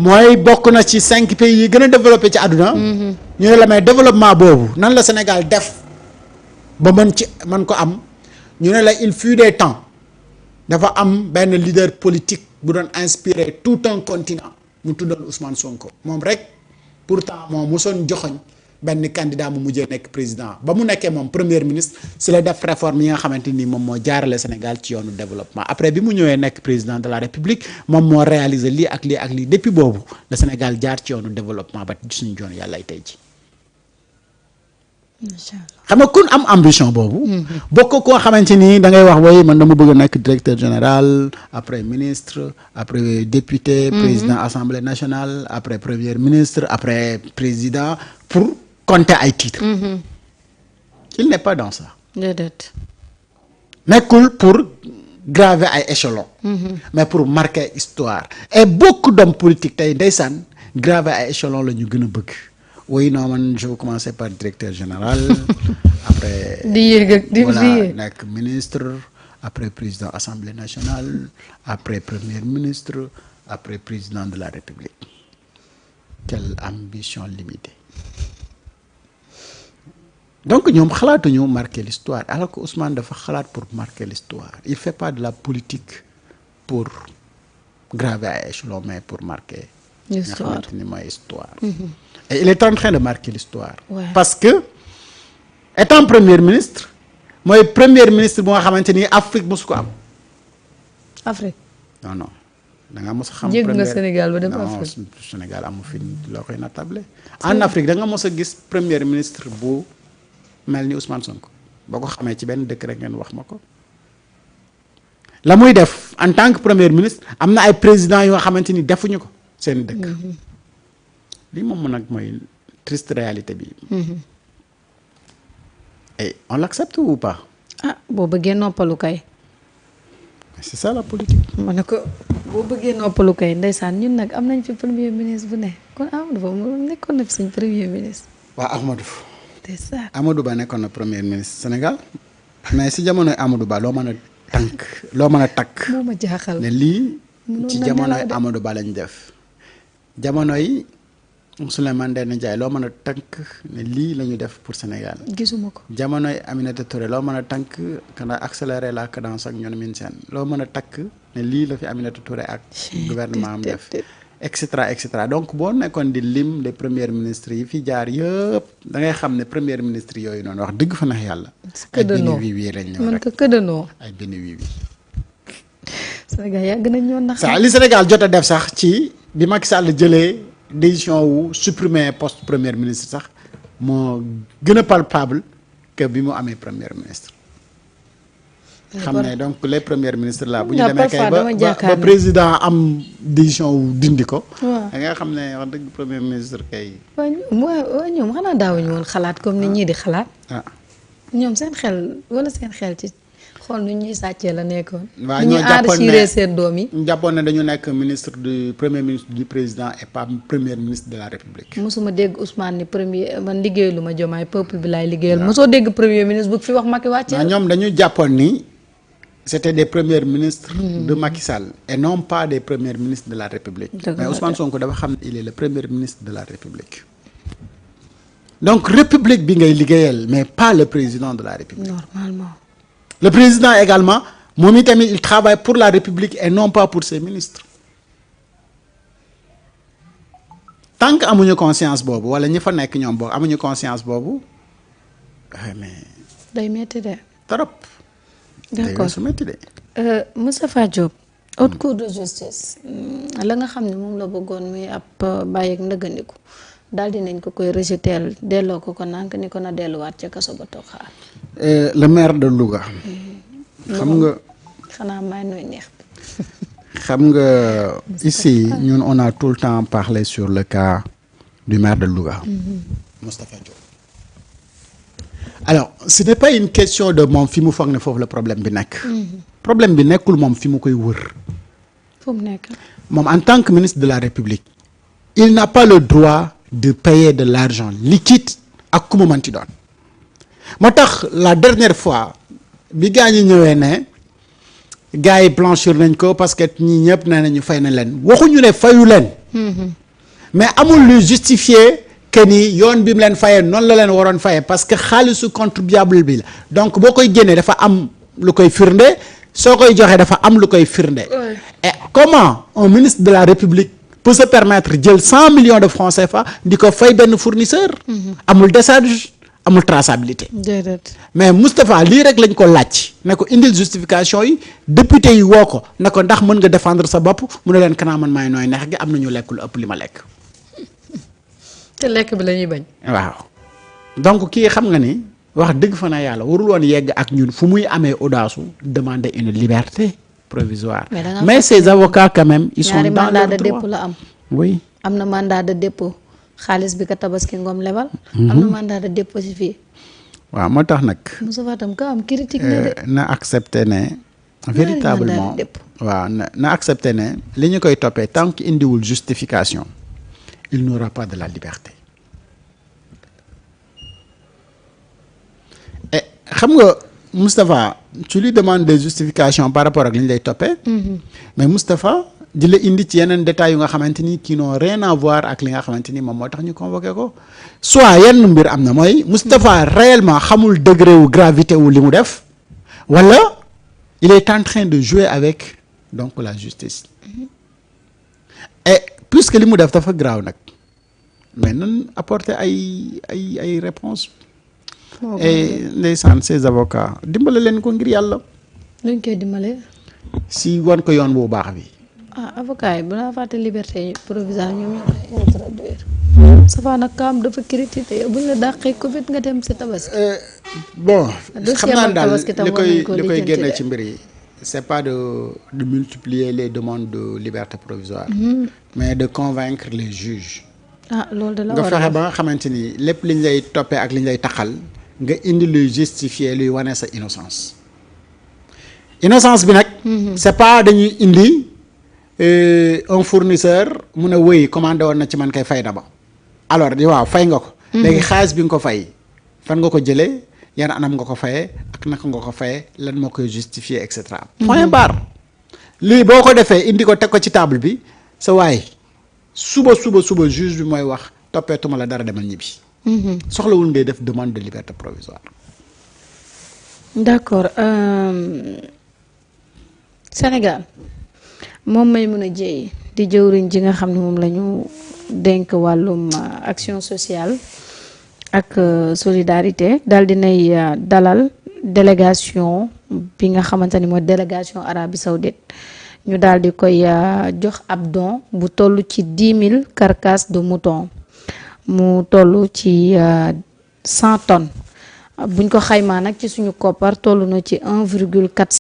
mooy bokk na ci 5 pays yi gën a développé ci àdduna. ñu ne la may développement boobu nan la Sénégal def ba mën ko am ñu ne la il fut des temps dafa am benn leader politique bu doon inspirer tout un continent mu tuddoon Ousmane Sonko moom rek pourtant moom mosoon joxoñ benn candidat mu mujjee nekk président ba mu nekkee moom premier ministre si la def réforme yi nga xamante ni moom moo jaarale Sénégal ci yoonu développement après bi mu ñëwee nekk président de la République moom moo réaliser lii ak lii ak lii depuis boobu le Sénégal jaar ci yoonu développement ba suñu joon yàlla ay tey ji macha allah xam nga kun am ambition boobu. bokk koo xamante ni da ngay wax way man dama bëgg a nekk directeur général après ministre après député. président assemblée nationale après premier ministre après président pour compter ay titres. il n'est pas dans ça. déedéet. nekkul pour graver ay échelons. mais pour marquer histoire. et beaucoup d'hommes politiques tey ndeysaan graver ay échelons la ñu gën a bëgg. oui non man je vais commencer par directeur général après di yéeg ak di voilà nekk ministre après président assemblée nationale après premier ministre après président de la République quelle ambition limitée donc ñoom xalaatuñu marquer l'histoire alors que Ousmane dafa xalaat pour marquer l'histoire il fait pas de la politique pour graver ay échelons mais pour marquer l'histoire. nga xamante ni mooy histoire. Et il est en train de marquer l'histoire. Ouais. Parce que étant premier ministre mooy premier ministre bu nga xamante ni Afrique mosu ko am. Afrique. non da nga mos a xam. jégg nga Sénégal ba dem non Afrique. Sénégal amu fi loo koy natable. en Afrique da nga mos a gis premier ministre bu mel ni Ousmane Sonko boo ko xamee ci benn dëkk rek ngeen wax ma ko. la muy def en tant que premier ministre am na ay présidents yoo xamante ni defuñu ko seen dëkk. lii moom nag mooy triste réalité bi. et on l'accepte ou pas. ah boo bëggee noppalu kay. c'est ça la politique. ma ne ko boo bëggee noppalu kay ndeysaan ñun nag am nañ fi premier ministre bu ne kon Amadou Ba mu nekkoon na fi suñ premier ministre. waa ndeysaan. Amadou Ba nekkoon na premier ministre Sénégal mais si jamonoy Amadou Ba loo mën a tànk loo mën a takk. moo ma jaaxal. ne lii ci na jamonoy nelaw de. Amadou Ba lañ def jamonoy Souleymane Ndéné Ndiaye loo mën a tànk ne lii la ñu def pour Sénégal. gisuma ko. jamonoy Aminata Touré loo mën a tànk kana accélérer la cadence ak ñoom min seen loo mën a takk ne lii la fi Aminata Touré ak gouvernement am def et cetera donc boo nekkoon di lim des premiers ministres yi fi jaar yëpp da ngay xam ne premier ministre yooyu noonu wax dëgg fa nax yàlla ay benn wii wii lañ ñëw man rek ko këdanoo. ay benn wii wii Sénégal yàgg nañ ñoo nax. sax li Sénégal jot a def sax ci bi Macky Sall jëlee décision wu supprimer poste premier ministre sax moo gën a palpable que bi mu amee premier ministre xam ne donc les premiers ministres là bu ñu demee kay ba président am décision wu dindi ko da nga xam ne wax dëgg premier ministre kay waaw ñoom xanaa daawuñu woon xalaat comme ni ñii di xalaat. ah ñoom seen xel wala seen xel ci xool nu ñuy sàccee la nekkoon. waaw ñu ñoo jàppoon ne enrichir seen doom yi. ñu jàppoon ne dañu nekk ministre du premier ministre du président et pas premier ministre de la république. mosuma dégg Ousmane ni premier man liggéeyalu ma Diomaye peuple bi laay liggéeyal. mosoo dégg premier ministre bu fi wax Macky wàccee. ñoom dañu jàppoon ni c'était des premiers ministres de Macky Sall et non pas des premiers ministres de la république. mais Ousmane Sonko dafa xam ne il est le premier ministre de la république. donc république bi ngay liggéeyal mais pas le président de la république. normalement. le président également moom itamit il travaille pour la république et non pas pour ses ministres tant que amuñu conscience boobu wala ñi fa nekk ñoom boobu amuñu conscience boobu mais day métti de. trop. d'accord day su métti de. Moustapha Diop. haute cour de justice la nga xam ne moom la bëggoon muy ab bàyyi ak ndëggandiku daal dinañ ko koy rejeter delloo ko nànk ni ko na delluwaat ca kaso ba toog xaar. le maire de Louga. xam nga xanaa may nooy neex. xam nga ici ñun on a tout le temps parlé sur le cas du maire de Louga. Moustapha Diop. alors ce n'est pas une question de moom fi mu foog ne foofu la problème bi nekk. problème bi nekkul moom fi mu koy wër. fu mu nekk. moom en tant que ministre de la République il n'a pas le droit de payer de l'argent liquide ak ku mu mënti doon. moo tax la dernière fois bi gaa ñi ñëwee ne gars yi blanchir nañ ko parce que ñii ñëpp nee nañu fay na leen waxuñu ne fayu leen mais amul luy justifier que ni yoon bi mu leen fayee noonu la leen waroon fayee parce que xaalisu contribuable bi la donc boo koy génnee dafa am lu koy firnde soo koy joxee dafa am lu koy firnde. Et comment un ministre de la République peut se permettre jël 100 millions de francs CFA di ko fay benn fournisseur. amul décharge amul traçabilité. mais Moustapha lii rek lañ ko laaj ne ko indil justification yi député yi woo ko ne ko ndax mën nga défendre sa bopp mu ne leen kanaa man maay nooy neex gi am na ñu lekk lu ëpp li ma lekk. te lekk bi la ñuy bañ. waaw donc kii xam nga ni wax dëgg fa na yàlla warul woon yegg ak ñun fu muy amee audace su demander une liberté provisoire. mais ces avocats quand même ils sont dans leur droit. mandat de dépôt la am. oui am na mandat de dépôt xaalis bi ka Tabaski Ngom lebal. am na mandat de dépôt si fii. waaw moo tax nag. Moustapha tam ka am critique na de. na accepter ne. véritablement waaw na accepter ne li ñu koy toppee tant que indiwul justification il n'aura pas de la liberté. et xam nga Moustapha tu lui demandes des justifications par rapport ak li ñu lay toppee. mais Moustapha di la indi ci yeneen détails yu nga xamante ni qui n'ont rien à voir ak li nga xamante ni moom moo tax ñu convoqué ko soit yenn mbir am na mooy Moustapha réellement xamul degré wu gravité wu li mu def wala il est en train de jouer avec donc la justice et puisque li mu def dafa graaw nag mais nan apporter ay réponses et ndeysaan ces avocats dimbale leen ko ngir yàlla. luñ koy dimbale. si wan ko yoon bu baax bi. avocat yi bu naa fàtte liberté provisoire ñoom ñoo koy introduire. Safa nag kaam dafa critiqué buñ la dàqee Covid nga dem si Tabaski. bon xam naa daal li koy li génne ci mbir yi c'est pas de multiplier les demandes de liberté provisoire. mais de convaincre les juges. loolu de la nga war fexe ba nga xamante ni lépp liñ lay toppee ak liñ lay taxal nga indi luy justifier luy wane sa innocence. innocence bi nag. c'est pas dañuy indi. Un fournisseur mu ne wëy commandé woon na ci man kay fay na ba alors di waaw fay nga ko. léegi xaalis bi nga ko fay fan nga ko jëlee yan anam nga ko fayee ak naka nga ko fayee lan moo koy justifier et cetera. point barre lii boo ko defee indi ko teg ko ci table bi sa waay suba juge bi mooy wax toppeetuma la dara demal ñibbi. soxlawul ngay def demande de liberté provisoire. d'accord Sénégal. moom Maimouna Dièye di jëwriñ ji nga xam ne moom la ñu dénk wàllum action sociale ak solidarité daal dinay dalal délégation bi nga xamante ni mooy délégation Arabie Saoudite ñu daal di koy jox ab don bu toll ci 10 000 carcasses de mouton mu toll ci 100 tonnes buñ ko xaymaa nag ci suñu koppar toll na ci 1,4